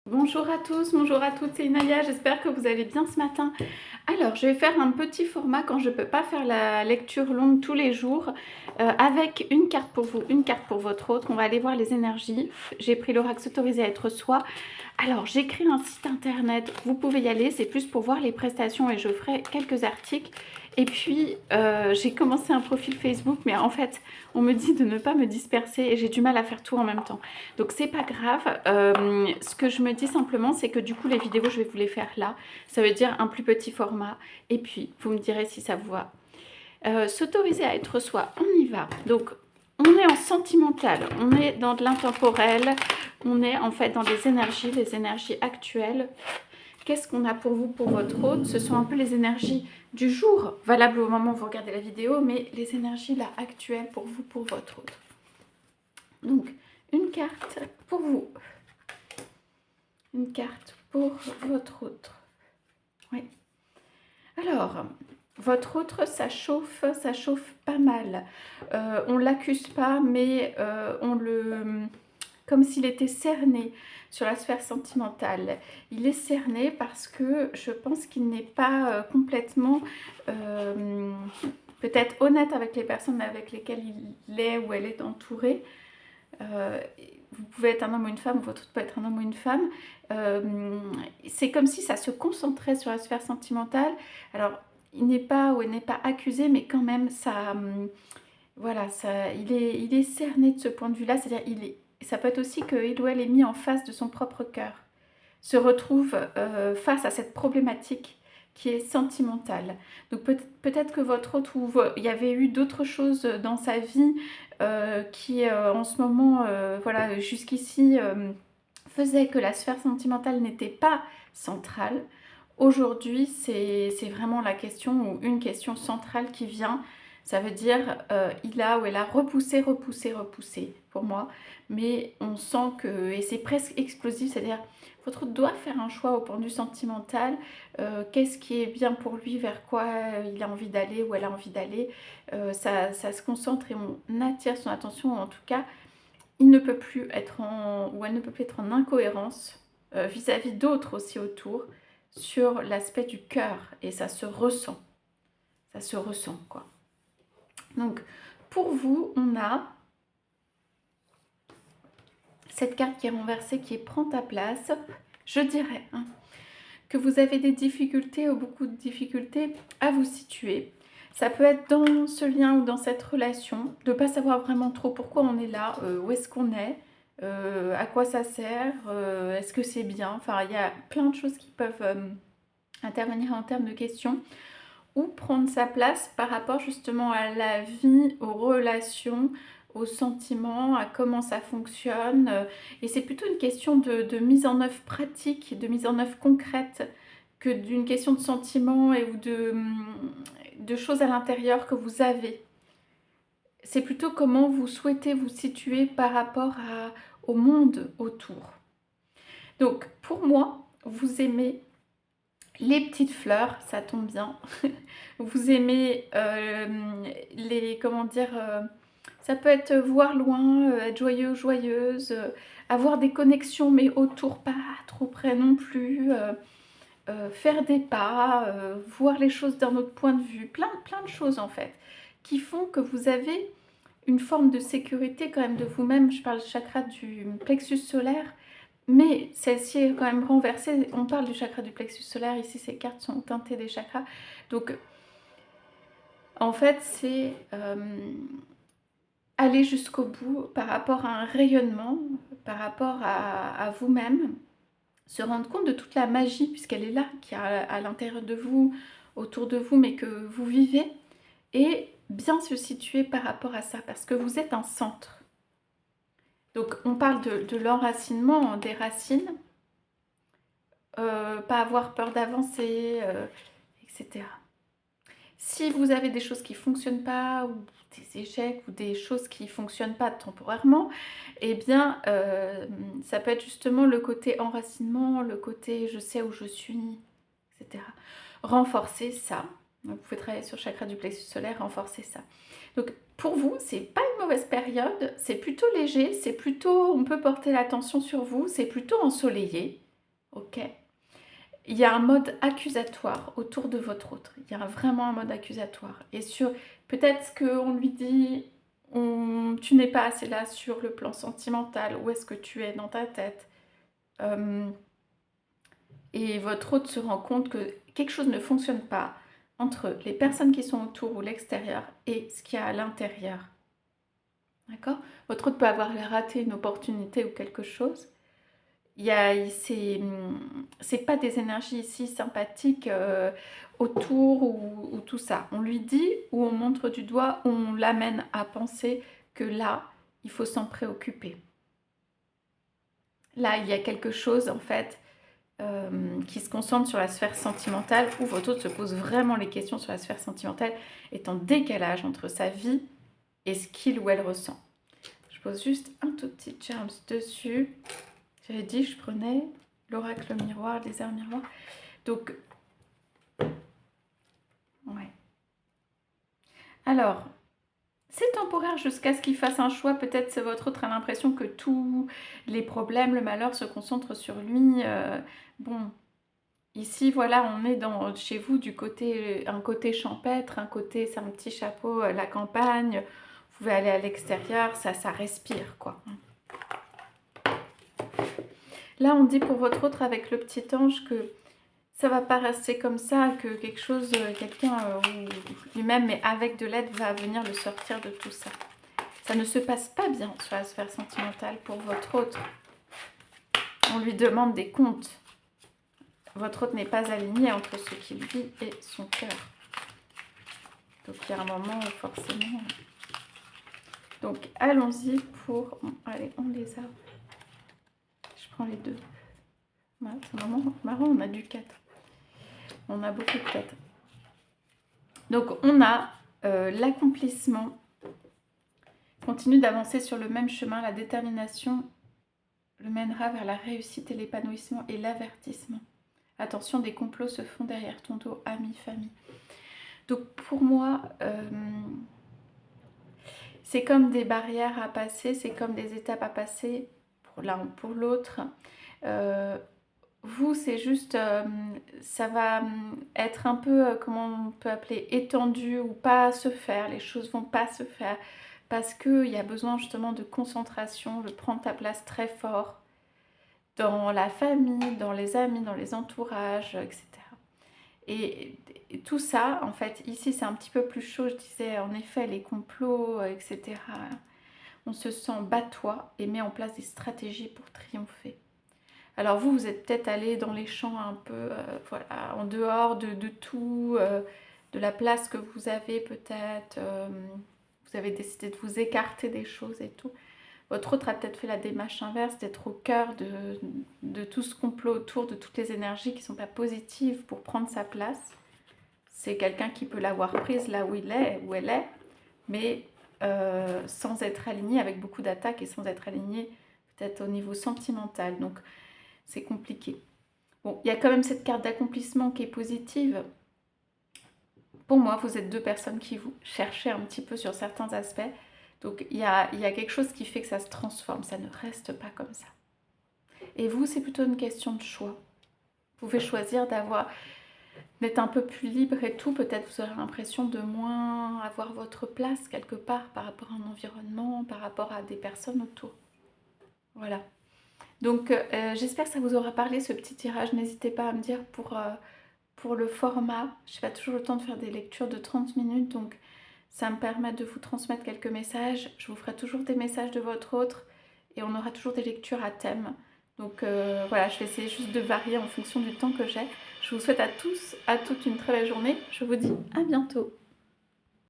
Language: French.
Bonjour à tous, bonjour à toutes, c'est Inaya, j'espère que vous allez bien ce matin. Alors, je vais faire un petit format quand je ne peux pas faire la lecture longue tous les jours, avec une carte pour vous, une carte pour votre autre. On va aller voir les énergies. J'ai pris l'oracle s'autoriser à être soi. Alors, j'écris un site internet, vous pouvez y aller, c'est plus pour voir les prestations et je ferai quelques articles. Et puis, j'ai commencé un profil Facebook, mais en fait, on me dit de ne pas me disperser et j'ai du mal à faire tout en même temps. Donc, c'est pas grave. Ce que je me dis simplement, c'est que du coup, les vidéos, je vais vous les faire là. Ça veut dire un plus petit format. Et puis, vous me direz si ça vous va. S'autoriser à être soi, on y va. Donc, on est en sentimental, on est dans de l'intemporel, on est en fait dans les énergies actuelles. Qu'est-ce qu'on a pour vous, pour votre hôte? Ce sont un peu les énergies du jour, valables au moment où vous regardez la vidéo, mais les énergies là actuelles pour vous, pour votre hôte. Donc, une carte pour vous, une carte pour votre autre. Oui. Alors, votre autre, ça chauffe pas mal. On l'accuse pas, mais on le... comme s'il était cerné sur la sphère sentimentale. Il est cerné parce que je pense qu'il n'est pas complètement peut-être honnête avec les personnes avec lesquelles il est ou elle est entourée. Vous pouvez être un homme ou une femme, votre autre peut être un homme ou une femme. C'est comme si ça se concentrait sur la sphère sentimentale. Alors, il n'est pas ou elle n'est pas accusé, mais quand même, ça, voilà, ça, il est cerné de ce point de vue-là. C'est-à-dire, ça peut être aussi qu'il ou elle est mis en face de son propre cœur, se retrouve face à cette problématique qui est sentimentale. Donc peut-être que votre autre, ou il y avait eu d'autres choses dans sa vie qui en ce moment, voilà, jusqu'ici, faisait que la sphère sentimentale n'était pas centrale. Aujourd'hui, c'est vraiment la question ou une question centrale qui vient. Ça veut dire il a ou elle a repoussé pour moi. Mais on sent que, et c'est presque explosif, c'est-à-dire votre autre doit faire un choix au point de vue sentimental. Qu'est-ce qui est bien pour lui, vers quoi il a envie d'aller ou elle a envie d'aller. Ça se concentre et on attire son attention. En tout cas, il ne peut plus être en, ou elle ne peut plus être en incohérence vis-à-vis d'autres aussi autour sur l'aspect du cœur. Et ça se ressent. Ça se ressent, quoi. Donc, pour vous, on a cette carte qui est renversée, qui est prends ta place. Je dirais que vous avez des difficultés ou beaucoup de difficultés à vous situer. Ça peut être dans ce lien ou dans cette relation, de ne pas savoir vraiment trop pourquoi on est là, où est-ce qu'on est, à quoi ça sert, est-ce que c'est bien. Enfin, il y a plein de choses qui peuvent intervenir en termes de questions. Ou prendre sa place par rapport justement à la vie, aux relations, aux sentiments, à comment ça fonctionne. Et c'est plutôt une question de mise en œuvre pratique, de mise en œuvre concrète, que d'une question de sentiments et ou de choses à l'intérieur que vous avez. C'est plutôt comment vous souhaitez vous situer par rapport au monde autour. Donc pour moi, vous aimez les petites fleurs, ça tombe bien. Vous aimez les, comment dire, ça peut être voir loin, être joyeux, joyeuse, avoir des connexions mais autour pas trop près non plus, faire des pas, voir les choses d'un autre point de vue, plein de choses en fait, qui font que vous avez une forme de sécurité quand même de vous-même. Je parle du chakra du plexus solaire, mais celle-ci est quand même renversée. On parle du chakra du plexus solaire, ici ces cartes sont teintées des chakras. Donc en fait c'est aller jusqu'au bout par rapport à un rayonnement, par rapport à vous-même, se rendre compte de toute la magie puisqu'elle est là, qui est à l'intérieur de vous, autour de vous, mais que vous vivez, et bien se situer par rapport à ça, parce que vous êtes un centre. Donc on parle de l'enracinement, des racines, pas avoir peur d'avancer, etc. Si vous avez des choses qui ne fonctionnent pas, ou des échecs, ou des choses qui ne fonctionnent pas temporairement, eh bien, ça peut être justement le côté enracinement, le côté je sais où je suis, etc. Renforcer ça. Donc, vous pouvez travailler sur le chakra du plexus solaire, renforcer ça. Donc, pour vous, c'est pas une mauvaise période, c'est plutôt léger, c'est plutôt, on peut porter l'attention sur vous, c'est plutôt ensoleillé. ok? Il y a un mode accusatoire autour de votre autre. Il y a vraiment un mode accusatoire. Et sur peut-être qu'on lui dit tu n'es pas assez là sur le plan sentimental, où est-ce que tu es dans ta tête? Et votre autre se rend compte que quelque chose ne fonctionne pas entre les personnes qui sont autour ou l'extérieur et ce qu'il y a à l'intérieur. D'accord? Votre autre peut avoir raté une opportunité ou quelque chose. C'est pas des énergies ici sympathiques autour ou tout ça. On lui dit ou on montre du doigt, on l'amène à penser que là, il faut s'en préoccuper. Là, il y a quelque chose en fait qui se concentre sur la sphère sentimentale, où votre autre se pose vraiment les questions sur la sphère sentimentale, est en décalage entre sa vie et ce qu'il ou elle ressent. Je pose juste un tout petit charms dessus. J'avais dit que je prenais l'oracle miroir, les airs miroirs. Donc, ouais. Alors, c'est temporaire jusqu'à ce qu'il fasse un choix. Peut-être que votre autre a l'impression que tous les problèmes, le malheur se concentre sur lui. Bon, ici, voilà, on est chez vous du côté, un côté champêtre, un côté, c'est un petit chapeau, la campagne. Vous pouvez aller à l'extérieur, ça respire, quoi. Là, on dit pour votre autre avec le petit ange que ça va pas rester comme ça, que quelque chose, quelqu'un lui-même, mais avec de l'aide, va venir le sortir de tout ça. Ça ne se passe pas bien sur la sphère sentimentale pour votre autre. On lui demande des comptes. Votre autre n'est pas aligné entre ce qu'il vit et son cœur. Donc il y a un moment où forcément... Donc allons-y pour... Allez, on les a. Je prends les deux. Voilà, c'est un moment marrant, on a du 4. On a beaucoup de 4. Donc on a l'accomplissement. Continue d'avancer sur le même chemin. La détermination le mènera vers la réussite et l'épanouissement et l'avertissement. Attention, des complots se font derrière ton dos, amis, famille. Donc pour moi, c'est comme des barrières à passer, c'est comme des étapes à passer pour l'un ou pour l'autre. Vous, c'est juste, ça va être un peu, comment on peut appeler, étendu ou pas se faire. Les choses vont pas se faire parce qu'il y a besoin justement de concentration, de prendre ta place très fort dans la famille, dans les amis, dans les entourages, etc. Et tout ça, en fait, ici c'est un petit peu plus chaud, je disais, en effet, les complots, etc. On se sent batois et met en place des stratégies pour triompher. Alors vous, vous êtes peut-être allé dans les champs un peu, voilà, en dehors de tout, de la place que vous avez peut-être, vous avez décidé de vous écarter des choses et tout. Votre autre a peut-être fait la démarche inverse, d'être au cœur de tout ce complot autour, de toutes les énergies qui ne sont pas positives pour prendre sa place. C'est quelqu'un qui peut l'avoir prise là où il est, où elle est, mais sans être aligné, avec beaucoup d'attaques et sans être aligné peut-être au niveau sentimental. Donc c'est compliqué. Bon, il y a quand même cette carte d'accomplissement qui est positive. Pour moi, vous êtes deux personnes qui vous cherchez un petit peu sur certains aspects. Donc il y a quelque chose qui fait que ça se transforme, ça ne reste pas comme ça. Et vous, c'est plutôt une question de choix. Vous pouvez choisir d'être un peu plus libre et tout. Peut-être vous aurez l'impression de moins avoir votre place quelque part par rapport à un environnement, par rapport à des personnes autour. Voilà. Donc j'espère que ça vous aura parlé ce petit tirage. N'hésitez pas à me dire pour le format. Je n'ai pas toujours le temps de faire des lectures de 30 minutes, donc ça me permet de vous transmettre quelques messages. Je vous ferai toujours des messages de votre autre et on aura toujours des lectures à thème. Donc voilà, je vais essayer juste de varier en fonction du temps que j'ai. Je vous souhaite à tous, à toutes une très belle journée. Je vous dis à bientôt.